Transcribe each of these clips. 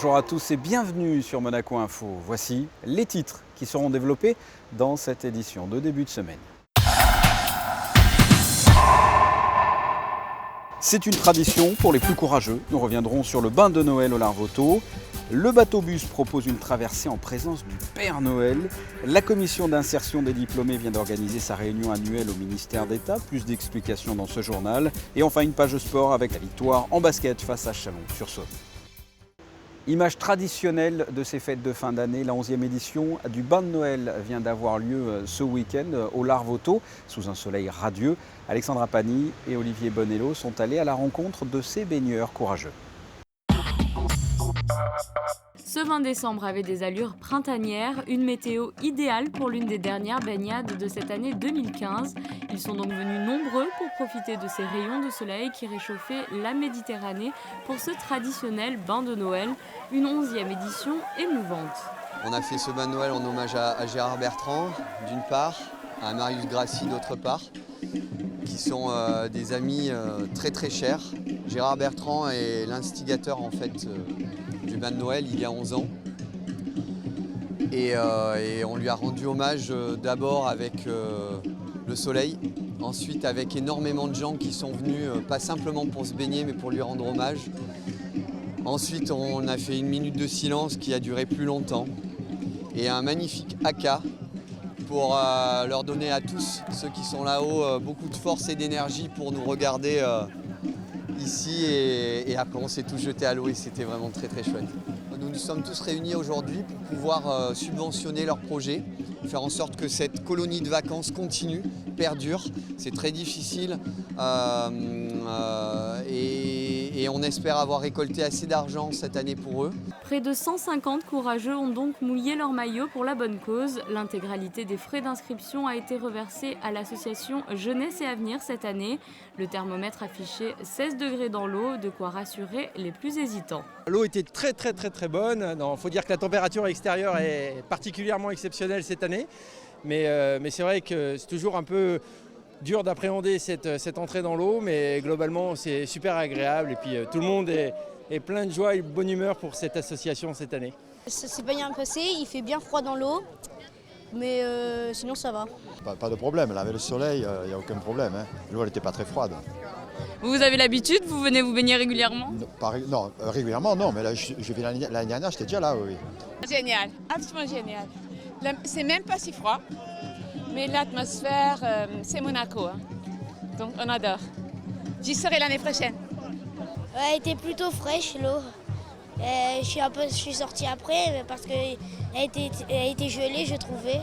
Bonjour à tous et bienvenue sur Monaco Info. Voici les titres qui seront développés dans cette édition de début de semaine. C'est une tradition pour les plus courageux. Nous reviendrons sur le bain de Noël au Larvoto. Le bateau-bus propose une traversée en présence du Père Noël. La commission d'insertion des diplômés vient d'organiser sa réunion annuelle au ministère d'État. Plus d'explications dans ce journal. Et enfin une page sport avec la victoire en basket face à Chalon-sur-Saône. Image traditionnelle de ces fêtes de fin d'année, la 11e édition du bain de Noël vient d'avoir lieu ce week-end au Larvoto, sous un soleil radieux. Alexandra Pani et Olivier Bonello sont allés à la rencontre de ces baigneurs courageux. Ce 20 décembre avait des allures printanières, une météo idéale pour l'une des dernières baignades de cette année 2015. Ils sont donc venus nombreux pour profiter de ces rayons de soleil qui réchauffaient la Méditerranée pour ce traditionnel bain de Noël, une 11e édition émouvante. On a fait ce bain de Noël en hommage à Gérard Bertrand, d'une part, à Marius Grassi, d'autre part, qui sont des amis très très chers. Gérard Bertrand est l'instigateur en fait du bain de Noël il y a 11 ans. Et on lui a rendu hommage d'abord avec le soleil, ensuite avec énormément de gens qui sont venus, pas simplement pour se baigner, mais pour lui rendre hommage. Ensuite, on a fait une minute de silence qui a duré plus longtemps. Et un magnifique haka pour leur donner à tous ceux qui sont là-haut beaucoup de force et d'énergie pour nous regarder ici. Et après, on s'est tous jetés à l'eau et c'était vraiment très très chouette. Nous nous sommes tous réunis aujourd'hui pour pouvoir subventionner leur projet, faire en sorte que cette colonie de vacances continue, perdure. C'est très difficile et on espère avoir récolté assez d'argent cette année pour eux. Près de 150 courageux ont donc mouillé leur maillot pour la bonne cause. L'intégralité des frais d'inscription a été reversée à l'association Jeunesse et Avenir cette année. Le thermomètre affichait 16 degrés dans l'eau, de quoi rassurer les plus hésitants. L'eau était très bonne. Il faut dire que la température extérieure est particulièrement exceptionnelle cette année. Mais c'est vrai que c'est toujours un peu dur d'appréhender cette entrée dans l'eau. Mais globalement, c'est super agréable. Et puis tout le monde est plein de joie et de bonne humeur pour cette association cette année. Ça s'est bien passé, il fait bien froid dans l'eau. Mais sinon ça va. Pas de problème, là avec le soleil, il n'y a aucun problème. L'eau elle n'était pas très froide. Vous avez l'habitude, vous venez vous baigner régulièrement ? Non, régulièrement non, mais là je vais l'année dernière, j'étais déjà là, oui. Génial, absolument génial. C'est même pas si froid, mais l'atmosphère, c'est Monaco. Donc on adore. J'y serai l'année prochaine. Elle était plutôt fraîche l'eau. Je suis sortie après parce qu'elle était gelée, je trouvais.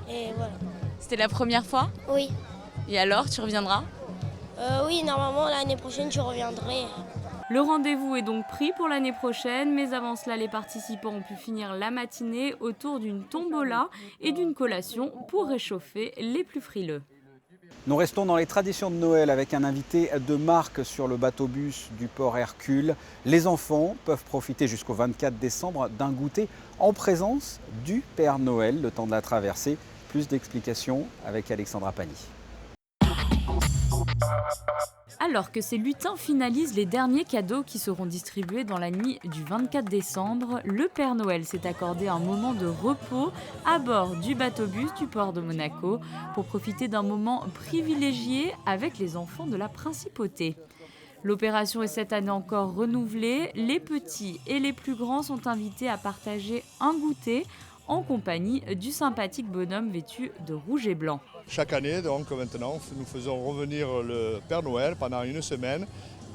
Et voilà. C'était la première fois ? Oui. Et alors, tu reviendras ? Oui, normalement l'année prochaine je reviendrai. Le rendez-vous est donc pris pour l'année prochaine, mais avant cela, les participants ont pu finir la matinée autour d'une tombola et d'une collation pour réchauffer les plus frileux. Nous restons dans les traditions de Noël avec un invité de marque sur le bateau-bus du port Hercule. Les enfants peuvent profiter jusqu'au 24 décembre d'un goûter en présence du Père Noël le temps de la traversée. Plus d'explications avec Alexandra Pani. Alors que ces lutins finalisent les derniers cadeaux qui seront distribués dans la nuit du 24 décembre, le Père Noël s'est accordé un moment de repos à bord du bateau-bus du port de Monaco pour profiter d'un moment privilégié avec les enfants de la principauté. L'opération est cette année encore renouvelée. Les petits et les plus grands sont invités à partager un goûter en compagnie du sympathique bonhomme vêtu de rouge et blanc. Chaque année, donc maintenant, nous faisons revenir le Père Noël pendant une semaine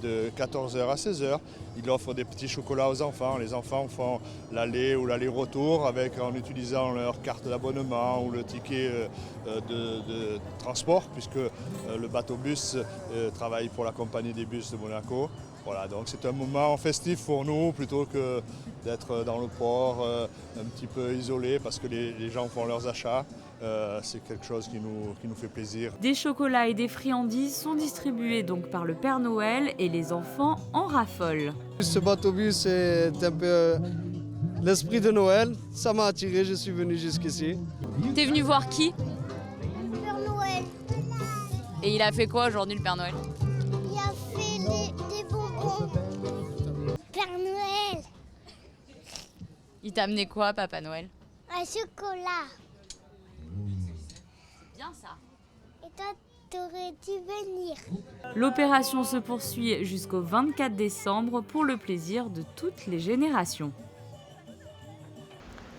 de 14h à 16h. Il offre des petits chocolats aux enfants. Les enfants font l'aller ou l'aller-retour en utilisant leur carte d'abonnement ou le ticket de transport, puisque le bateau-bus travaille pour la compagnie des bus de Monaco. Voilà, donc c'est un moment festif pour nous plutôt que d'être dans le port un petit peu isolé parce que les gens font leurs achats. C'est quelque chose qui nous fait plaisir. Des chocolats et des friandises sont distribués donc par le Père Noël et les enfants en raffolent. Ce bateau-bus est un peu l'esprit de Noël. Ça m'a attiré, je suis venu jusqu'ici. T'es venu voir qui ? Père Noël. Et il a fait quoi aujourd'hui le Père Noël ? Il a fait des bonbons. Père Noël, Il t'a amené quoi, Papa Noël? Un chocolat. Bien ça. Et toi, t'aurais dû venir. L'opération se poursuit jusqu'au 24 décembre pour le plaisir de toutes les générations.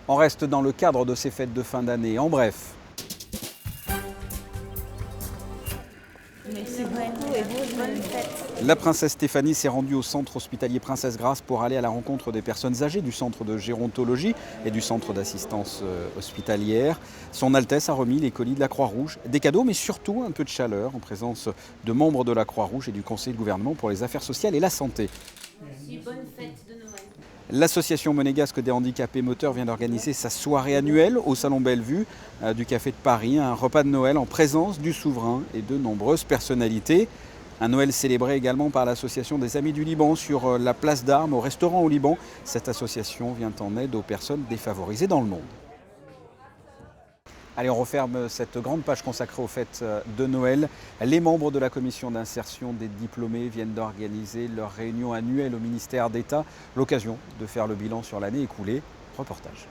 On reste dans le cadre de ces fêtes de fin d'année. En bref, Merci beaucoup et bonne fête. la princesse Stéphanie s'est rendue au centre hospitalier Princesse Grace pour aller à la rencontre des personnes âgées du centre de gérontologie et du centre d'assistance hospitalière. Son Altesse a remis les colis de la Croix-Rouge, des cadeaux mais surtout un peu de chaleur en présence de membres de la Croix-Rouge et du Conseil de gouvernement pour les affaires sociales et la santé. Bonne fête de Noël. L'association monégasque des handicapés moteurs vient d'organiser sa soirée annuelle au Salon Bellevue du Café de Paris, un repas de Noël en présence du souverain et de nombreuses personnalités. Un Noël célébré également par l'association des Amis du Liban sur la place d'Armes au restaurant au Liban. Cette association vient en aide aux personnes défavorisées dans le monde. Allez, on referme cette grande page consacrée aux fêtes de Noël. Les membres de la commission d'insertion des diplômés viennent d'organiser leur réunion annuelle au ministère d'État. L'occasion de faire le bilan sur l'année écoulée. Reportage.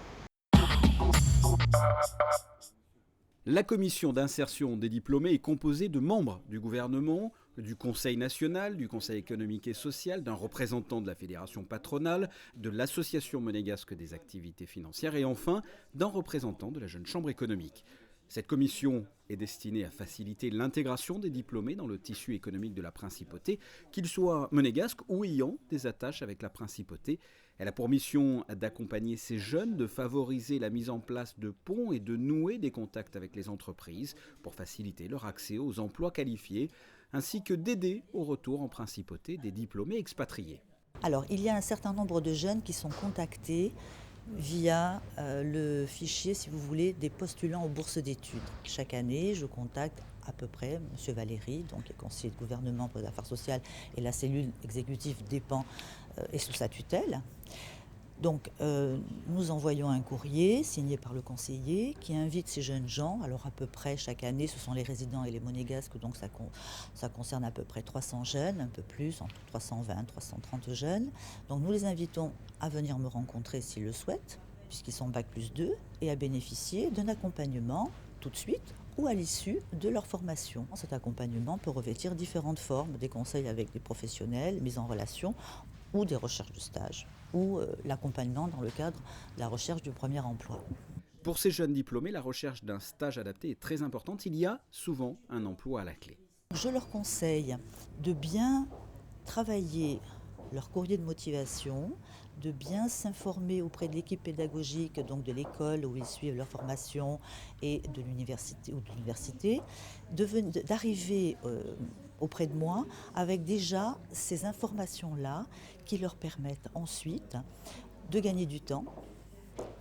La commission d'insertion des diplômés est composée de membres du gouvernement, du Conseil national, du Conseil économique et social, d'un représentant de la fédération patronale, de l'Association monégasque des activités financières et enfin d'un représentant de la jeune chambre économique. Cette commission est destinée à faciliter l'intégration des diplômés dans le tissu économique de la principauté, qu'ils soient monégasques ou ayant des attaches avec la principauté. Elle a pour mission d'accompagner ces jeunes, de favoriser la mise en place de ponts et de nouer des contacts avec les entreprises pour faciliter leur accès aux emplois qualifiés, ainsi que d'aider au retour en principauté des diplômés expatriés. Alors, il y a un certain nombre de jeunes qui sont contactés via le fichier, si vous voulez, des postulants aux bourses d'études. Chaque année, je contacte à peu près M. Valéry, donc qui est conseiller de gouvernement pour les affaires sociales, et la cellule exécutive dépend est sous sa tutelle. Donc, nous envoyons un courrier signé par le conseiller qui invite ces jeunes gens. Alors, à peu près, chaque année, ce sont les résidents et les monégasques, donc ça concerne à peu près 300 jeunes, un peu plus, entre 320 330 jeunes. Donc, nous les invitons à venir me rencontrer s'ils le souhaitent, puisqu'ils sont Bac+2, et à bénéficier d'un accompagnement tout de suite ou à l'issue de leur formation. Cet accompagnement peut revêtir différentes formes, des conseils avec des professionnels, mise en relation, ou des recherches de stage, ou l'accompagnement dans le cadre de la recherche du premier emploi. Pour ces jeunes diplômés, la recherche d'un stage adapté est très importante. Il y a souvent un emploi à la clé. Je leur conseille de bien travailler leur courrier de motivation, de bien s'informer auprès de l'équipe pédagogique, donc de l'école où ils suivent leur formation et de l'université, d'arriver auprès de moi avec déjà ces informations-là qui leur permettent ensuite de gagner du temps,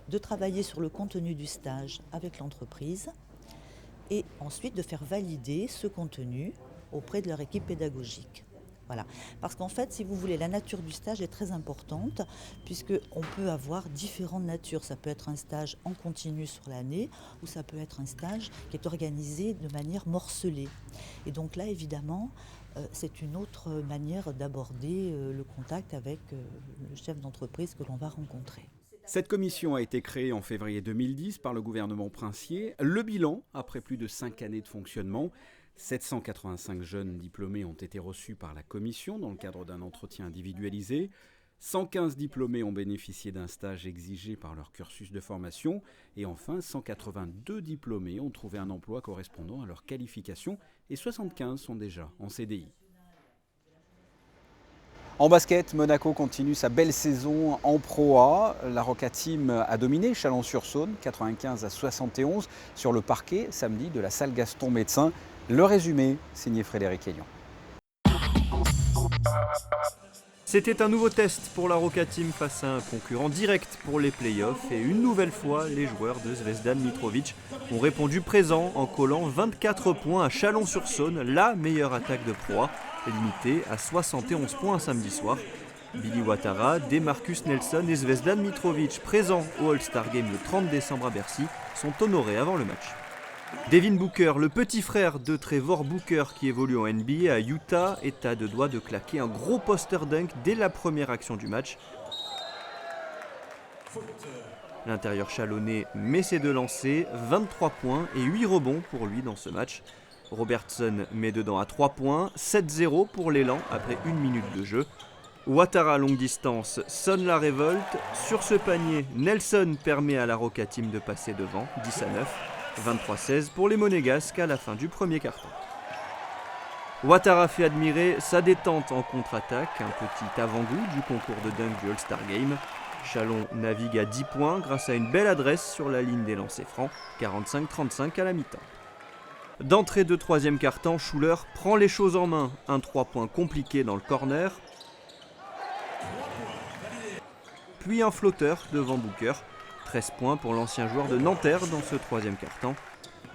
de travailler sur le contenu du stage avec l'entreprise et ensuite de faire valider ce contenu auprès de leur équipe pédagogique. Voilà. Parce qu'en fait, si vous voulez, la nature du stage est très importante puisqu'on peut avoir différentes natures. Ça peut être un stage en continu sur l'année ou ça peut être un stage qui est organisé de manière morcelée. Et donc là, évidemment, c'est une autre manière d'aborder le contact avec le chef d'entreprise que l'on va rencontrer. Cette commission a été créée en février 2010 par le gouvernement princier. Le bilan, après plus de 5 années de fonctionnement, 785 jeunes diplômés ont été reçus par la commission dans le cadre d'un entretien individualisé. 115 diplômés ont bénéficié d'un stage exigé par leur cursus de formation. Et enfin, 182 diplômés ont trouvé un emploi correspondant à leur qualification et 75 sont déjà en CDI. En basket, Monaco continue sa belle saison en Pro A. La Roca Team a dominé Chalon-sur-Saône, 95-71 sur le parquet samedi de la salle Gaston Médecin. Le résumé, signé Frédéric Aignan. C'était un nouveau test pour la Roca Team face à un concurrent direct pour les playoffs et une nouvelle fois, les joueurs de Zvezdan Mitrovic ont répondu présent en collant 24 points à Chalon-sur-Saône, la meilleure attaque de Pro A, limitée à 71 points samedi soir. Billy Ouattara, Demarcus Nelson et Zvezdan Mitrovic, présents au All-Star Game le 30 décembre à Bercy, sont honorés avant le match. Devin Booker, le petit frère de Trevor Booker qui évolue en NBA à Utah, est à deux doigts de claquer un gros poster dunk dès la première action du match. L'intérieur chalonnais met ses 2 lancers, 23 points et 8 rebonds pour lui dans ce match. Robertson met dedans à 3 points, 7-0 pour l'élan après 1 minute de jeu. Ouattara longue distance sonne la révolte. Sur ce panier, Nelson permet à la Roca Team de passer devant, 10-9, 23-16 pour les Monégasques à la fin du premier quart-temps. Ouattara fait admirer sa détente en contre-attaque, un petit avant-goût du concours de dunk du All-Star Game. Chalon navigue à 10 points grâce à une belle adresse sur la ligne des lancers francs, 45-35 à la mi-temps. D'entrée de troisième quart-temps, Schuler prend les choses en main, un 3 points compliqué dans le corner, puis un flotteur devant Booker, 13 points pour l'ancien joueur de Nanterre dans ce troisième quart-temps.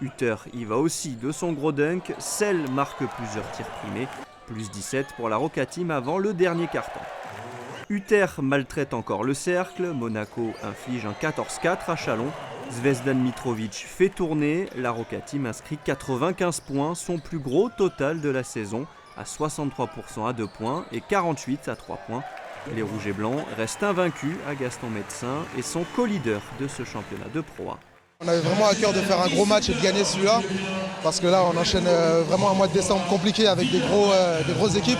Hutter y va aussi de son gros dunk, Sell marque plusieurs tirs primés, plus 17 pour la Roca Team avant le dernier quart-temps. Hutter maltraite encore le cercle, Monaco inflige un 14-4 à Chalon, Zvezdan Mitrovic fait tourner, la Roca Team inscrit 95 points, son plus gros total de la saison, à 63% à 2 points et 48 à 3 points. Les Rouges et Blancs restent invaincus à Gaston Médecin et sont co-leaders de ce championnat de Pro A. On avait vraiment à cœur de faire un gros match et de gagner celui-là, parce que là on enchaîne vraiment un mois de décembre compliqué avec des grosses équipes,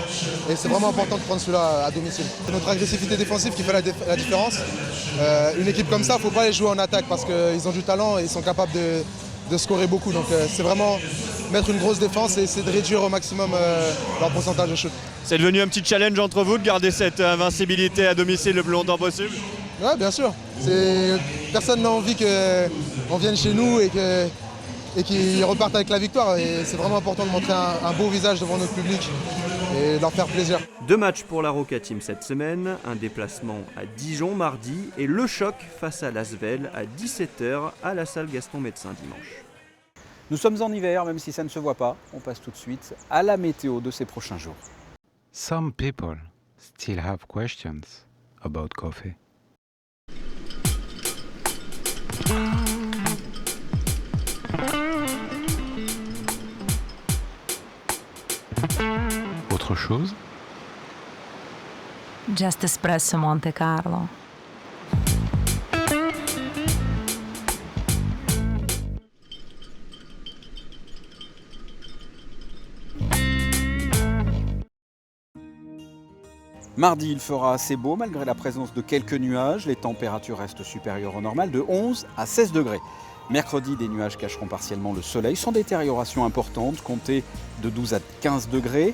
et c'est vraiment important de prendre celui-là à domicile. C'est notre agressivité défensive qui fait la différence. Une équipe comme ça, il ne faut pas les jouer en attaque parce qu'ils ont du talent et ils sont capables de scorer beaucoup. Donc c'est vraiment mettre une grosse défense et essayer de réduire au maximum leur pourcentage de shoot. C'est devenu un petit challenge entre vous de garder cette invincibilité à domicile le plus longtemps possible? Oui, bien sûr. Personne n'a envie qu'on vienne chez nous et qu'ils repartent avec la victoire. Et c'est vraiment important de montrer un beau visage devant notre public et de leur faire plaisir. 2 matchs pour la Roca Team cette semaine, un déplacement à Dijon mardi et le choc face à l'Asvel à 17h à la salle Gaston Médecin dimanche. Nous sommes en hiver, même si ça ne se voit pas. On passe tout de suite à la météo de ces prochains jours. Some people still have questions about coffee. Autre chose? Just Espresso Monte Carlo. Mardi, il fera assez beau malgré la présence de quelques nuages. Les températures restent supérieures au normal de 11 à 16 degrés. Mercredi, des nuages cacheront partiellement le soleil sans détérioration importante, comptez de 12 à 15 degrés.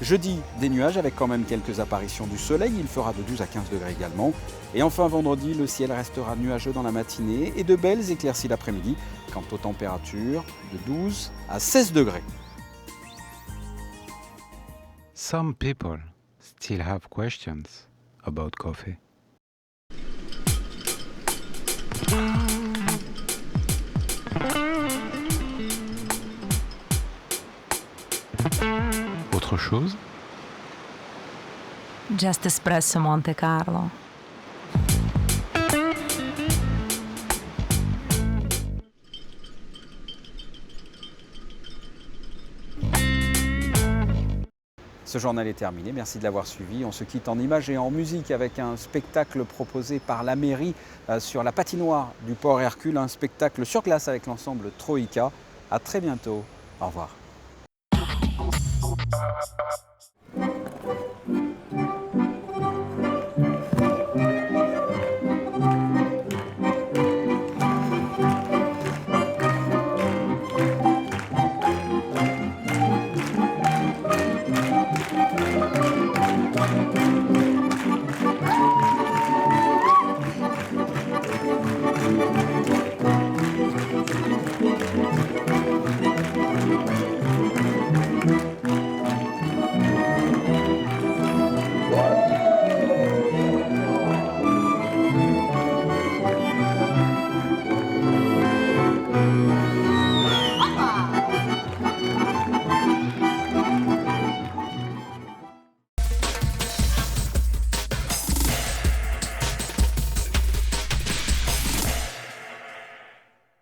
Jeudi, des nuages avec quand même quelques apparitions du soleil, il fera de 12 à 15 degrés également. Et enfin vendredi, le ciel restera nuageux dans la matinée et de belles éclaircies l'après-midi, quant aux températures de 12 à 16 degrés. Some people still have questions about coffee. Autre chose? Just Espresso Monte Carlo. Ce journal est terminé, merci de l'avoir suivi. On se quitte en images et en musique avec un spectacle proposé par la mairie sur la patinoire du Port Hercule, un spectacle sur glace avec l'ensemble Troïka. À très bientôt, au revoir.